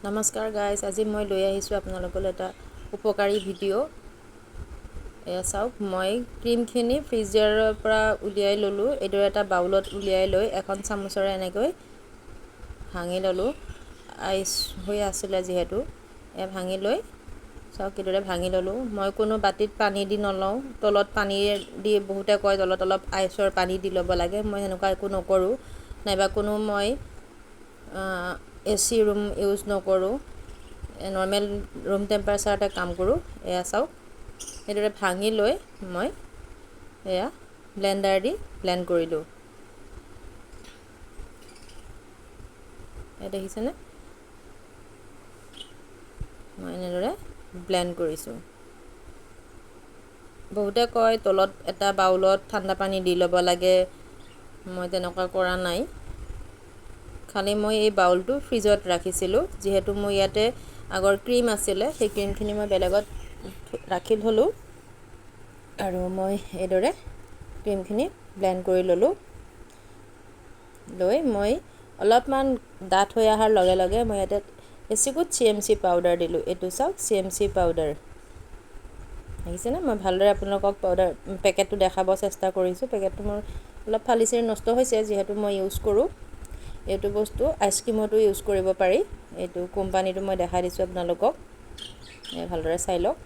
নমস্কাৰ গাইজ, আজি মই লৈ আহিছোঁ আপোনালোকলৈ এটা উপকাৰী ভিডিঅ'। এয়া চাওক, মই ক্ৰীমখিনি ফ্ৰিজাৰৰ পৰা উলিয়াই ল'লোঁ। এইদৰে এটা বাউলত উলিয়াই লৈ এখন চামুচেৰে এনেকৈ ভাঙি ল'লোঁ। আইচ হৈ আছিলে যিহেতু, এয়া ভাঙি লৈ চাওক কিদৰে ভাঙি ল'লোঁ। মই কোনো বাতিত পানী দি নলওঁ। তলত পানী দি বহুতে কয় তলত অলপ আইচৰ পানী দি ল'ব লাগে। মই সেনেকুৱা একো নকৰোঁ, নাইবা কোনো মই AC ৰুম ইউজ নকৰোঁ, নৰ্মেল ৰুম টেম্পাৰেচাৰতে কাম কৰোঁ। এয়া চাওক, সেইদৰে ভাঙি লৈ মই এয়া ব্লেণ্ডাৰ দি ব্লেণ্ড কৰিলোঁ। এয়া দেখিছেনে, মই এনেদৰে ব্লেণ্ড কৰিছোঁ। বহুতে কয় তলত এটা বাউলত ঠাণ্ডা পানী দি ল'ব লাগে, মই তেনেকুৱা কৰা নাই। খালি মই এই বাউলটো ফ্ৰিজত ৰাখিছিলোঁ, যিহেতু মোৰ ইয়াতে আগৰ ক্ৰীম আছিলে, সেই ক্ৰীমখিনি মই বেলেগত ৰাখি থ'লোঁ আৰু মই এইদৰে ক্ৰীমখিনি ব্লেণ্ড কৰি ল'লোঁ। লৈ মই অলপমান ডাঠ হৈ অহাৰ লগে লগে মই ইয়াতে এচিকুট CMC পাউডাৰ দিলোঁ। এইটো চাওক, CMC পাউডাৰ দেখিছেনে। মই ভালদৰে আপোনালোকক পাউডাৰ পেকেটটো দেখাব চেষ্টা কৰিছোঁ। পেকেটটো মোৰ অলপ ফালি চিৰি নষ্ট হৈছে, যিহেতু মই ইউজ কৰোঁ। এইটো বস্তু আইচক্ৰীমতো ইউজ কৰিব পাৰি। এইটো কোম্পানীটো মই দেখাই দিছোঁ আপোনালোকক, ভালদৰে চাই লওক।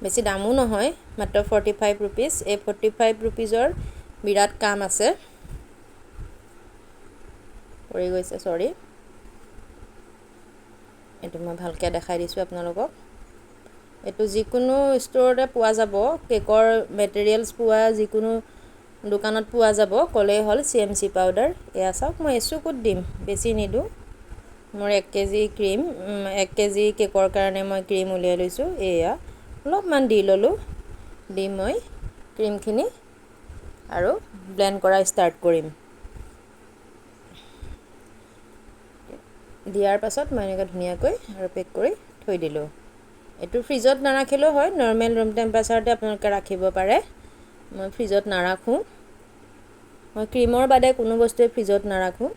বেছি দামো নহয়, মাত্ৰ 45 ৰুপিজ। এই 45 ৰুপিজৰ বিৰাট কাম আছে। পৰি গৈছে, চৰি। এইটো মই ভালকৈ দেখাই দিছোঁ আপোনালোকক। এইটো যিকোনো ষ্ট'ৰতে পোৱা যাব, কেকৰ মেটেৰিয়েলছ পোৱা যিকোনো দোকানত পোৱা যাব। ক'লেই হ'ল CMC পাউডাৰ। এয়া চাওক, মই এচুকুট দিম, বেছি নিদিওঁ। মোৰ 1 কেজি ক্ৰীম, 1 কেজি কেকৰ কাৰণে মই ক্ৰীম উলিয়াই লৈছোঁ। এয়া অলপমান দি ল'লোঁ। দি মই ক্ৰীমখিনি আৰু ব্লেণ্ড কৰা ষ্টাৰ্ট কৰিম। দিয়াৰ পাছত মই এনেকৈ ধুনীয়াকৈ আৰু পেক কৰি থৈ দিলোঁ। এইটো ফ্ৰিজত নাৰাখিলেও হয়, নৰ্মেল ৰুম টেম্পাৰেচাৰতে আপোনালোকে ৰাখিব পাৰে। মই ফ্ৰিজত নাৰাখোঁ, মই ক্ৰীমৰ বাদে কোনো বস্তুৱে ফ্ৰিজত নাৰাখোঁ।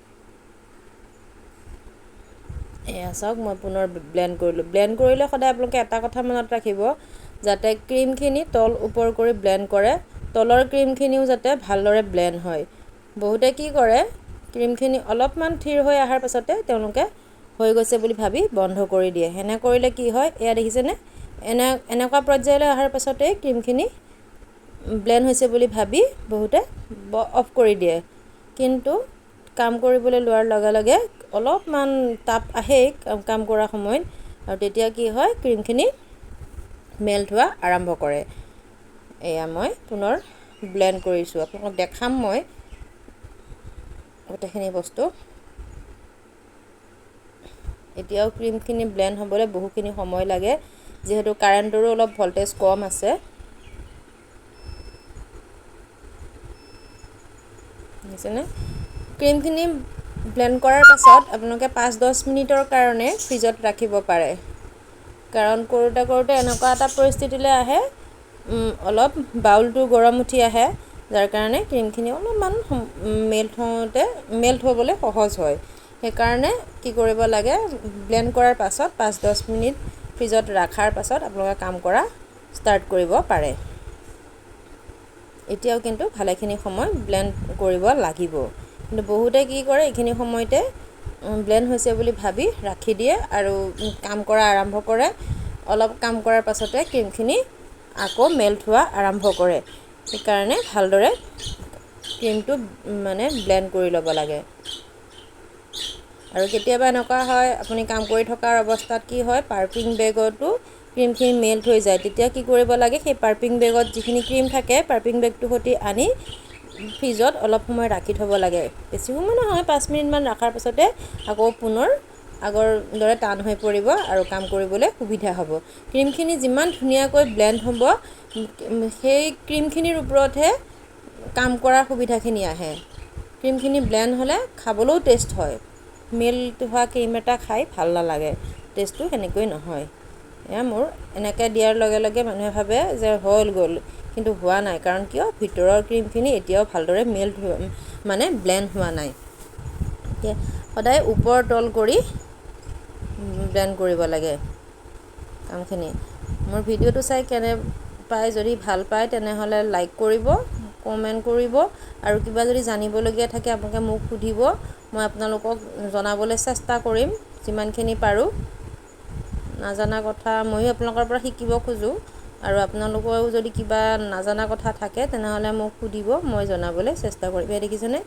এয়া চাওক, মই পুনৰ ব্লেণ্ড কৰিলোঁ। ব্লেণ্ড কৰিলে সদায় আপোনালোকে এটা কথা মনত ৰাখিব, যাতে ক্ৰীমখিনি তল ওপৰ কৰি ব্লেণ্ড কৰে, তলৰ ক্ৰীমখিনিও যাতে ভালদৰে ব্লেণ্ড হয়। বহুতে কি কৰে, ক্ৰীমখিনি অলপমান থিৰ হৈ অহাৰ পাছতে তেওঁলোকে হৈ গৈছে বুলি ভাবি বন্ধ কৰি দিয়ে। সেনে কৰিলে কি হয়, এয়া দেখিছেনে, এনেকুৱা পৰ্যায়লৈ অহাৰ পাছতেই ক্ৰীমখিনি ব্লেণ্ড হৈছে বুলি ভাবি বহুতে অফ কৰি দিয়ে। কিন্তু কাম কৰিবলৈ লোৱাৰ লগে লগে অলপমান তাপ আহেই কাম কৰাৰ সময়ত, আৰু তেতিয়া কি হয়, ক্ৰীমখিনি মেল্ট হোৱা আৰম্ভ কৰে। এয়া মই পুনৰ ব্লেণ্ড কৰিছোঁ, আপোনালোকক দেখাম মই গোটেইখিনি বস্তু। এতিয়াও ক্ৰীমখিনি ব্লেণ্ড হ'বলৈ বহুখিনি সময় লাগে, যিহেতু কাৰেণ্টৰো অলপ ভল্টেজ কম আছে। বুজিছেনে। ক্ৰীমখিনি ব্লেণ্ড কৰাৰ পাছত আপোনালোকে 5-10 মিনিটৰ কাৰণে ফ্ৰিজত ৰাখিব পাৰে। কাৰণ কৰোঁতে কৰোঁতে এনেকুৱা এটা পৰিস্থিতিলৈ আহে, অলপ বাউলটো গৰম উঠি আহে, যাৰ কাৰণে ক্ৰীমখিনি অলপমান মেল্ট হ'বলৈ সহজ হয়। সেইকাৰণে কি কৰিব লাগে, ব্লেণ্ড কৰাৰ পাছত 5-10 মিনিট ফ্ৰিজত ৰখাৰ পাছত আপোনালোকে কাম কৰা ষ্টাৰ্ট কৰিব পাৰে। এতিয়াও কিন্তু ভালেখিনি সময় ব্লেণ্ড কৰিব লাগিব। কিন্তু বহুতে কি কৰে, এইখিনি সময়তে ব্লেণ্ড হৈছে বুলি ভাবি ৰাখি দিয়ে আৰু কাম কৰা আৰম্ভ কৰে। অলপ কাম কৰাৰ পাছতে ক্ৰীমখিনি আকৌ মেল্ট হোৱা আৰম্ভ কৰে। সেইকাৰণে ভালদৰে ক্ৰীমটো ব্লেণ্ড কৰি ল'ব লাগে। আৰু কেতিয়াবা এনেকুৱা হয়, আপুনি কাম কৰি থকাৰ অৱস্থাত কি হয়, পাইপিং বেগতো ক্ৰীমখিনি মেল্ট হৈ যায়। তেতিয়া কি কৰিব লাগে, সেই পাইপিং বেগত যিখিনি ক্ৰীম থাকে, পাইপিং বেগটোৰ সৈতে আনি ফ্ৰিজত অলপ সময় ৰাখি থ'ব লাগে। বেছি সময় নহয়, 5 মিনিটমান ৰখাৰ পাছতে আকৌ পুনৰ আগৰ দৰে টান হৈ পৰিব আৰু কাম কৰিবলৈ সুবিধা হ'ব। ক্ৰীমখিনি যিমান ধুনীয়াকৈ ব্লেণ্ড হ'ব, সেই ক্ৰীমখিনিৰ ওপৰতহে কাম কৰাৰ সুবিধাখিনি আহে। ক্ৰীমখিনি ব্লেণ্ড হ'লে খাবলৈও টেষ্ট হয়। মেল্ট হোৱা ক্ৰীম এটা খাই ভাল নালাগে, টেষ্টটো সেনেকৈ নহয়। এয়া মোৰ এনেকৈ দিয়াৰ লগে লগে মানুহে ভাবে যে হৈ গ'ল, কিন্তু হোৱা নাই। কাৰণ কিয়, ভিতৰৰ ক্ৰীমখিনি এতিয়াও ভালদৰে ব্লেণ্ড হোৱা নাই। সদায় ওপৰ তল কৰি ব্লেণ্ড কৰিব লাগে কামখিনি। মোৰ ভিডিঅ'টো চাই কেনে পায়, যদি ভাল পায় তেনেহ'লে লাইক কৰিব, কমেণ্ট কৰিব, আৰু কিবা যদি জানিবলগীয়া থাকে আপোনালোকে মোক সুধিব, মই আপোনালোকক জনাবলৈ চেষ্টা কৰিম যিমানখিনি পাৰোঁ। নাজানা কথা ময়ো আপোনালোকৰ পৰা শিকিব খোজোঁ, আৰু আপোনালোকেও যদি কিবা নাজানা কথা থাকে তেনেহ'লে মোক সুধিব, মই জনাবলৈ চেষ্টা কৰিম। এই দেখিছেনে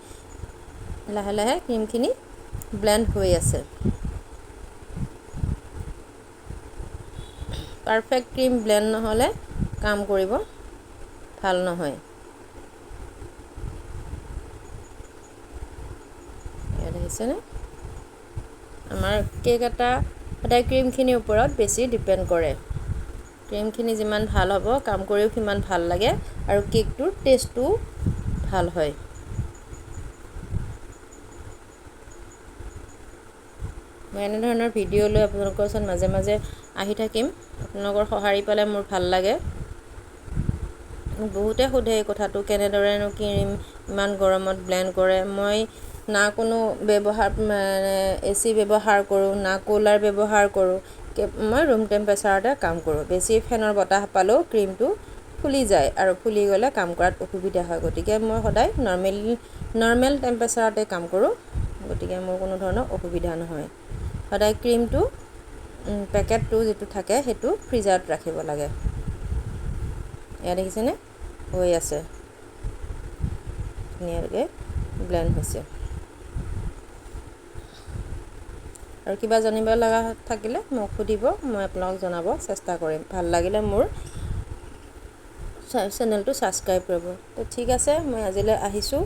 লাহে লাহে ক্ৰীমখিনি ব্লেণ্ড হৈ আছে। পাৰফেক্ট ক্ৰীম ব্লেণ্ড নহ'লে কাম কৰিব ভাল নহয়। ইয়াত দেখিছেনে আমাৰ কেক এটা সদায় ক্ৰীমখিনিৰ ওপৰত বেছি ডিপেণ্ড কৰে। ক্ৰীমখিনি যিমান ভাল হ'ব কাম কৰিও সিমান ভাল লাগে, আৰু কেকটোৰ টেষ্টটোও ভাল হয়। মই এনেধৰণৰ ভিডিঅ' লৈ আপোনালোকৰ ওচৰত মাজে মাজে আহি থাকিম। আপোনালোকৰ সঁহাৰি পালে মোৰ ভাল লাগে। বহুতে সোধে এই কথাটো, কেনেদৰেনো ক্ৰীম ইমান গৰমত ব্লেণ্ড কৰে। মই না কোনো AC ব্যৱহাৰ কৰোঁ, না কুলাৰ ব্যৱহাৰ কৰোঁ। মই ৰুম টেম্পাৰেচাৰতে কাম কৰোঁ। বেছি ফেনৰ বতাহ পালেও ক্ৰীমটো ফুলি যায়, আৰু ফুলি গ'লে কাম কৰাত অসুবিধা হয়। গতিকে মই সদায় নৰ্মেল টেম্পাৰেচাৰতে কাম কৰোঁ। গতিকে মোৰ কোনো ধৰণৰ অসুবিধা নহয়। সদায় ক্ৰীমটো পেকেটটো যিটো থাকে সেইটো ফ্ৰিজাৰত ৰাখিব লাগে। এয়া দেখিছেনে হৈ আছে, ধুনীয়াকৈ ব্লেণ্ড হৈছে। আৰু কিবা জানিব লগা থাকিলে মোক সুধিব, মই আপোনালোকক জনাব চেষ্টা কৰিম। ভাল লাগিলে মোৰ চেনেলটো ছাবস্ক্ৰাইব কৰিব। তো ঠিক আছে, মই আজিলৈ আহিছোঁ।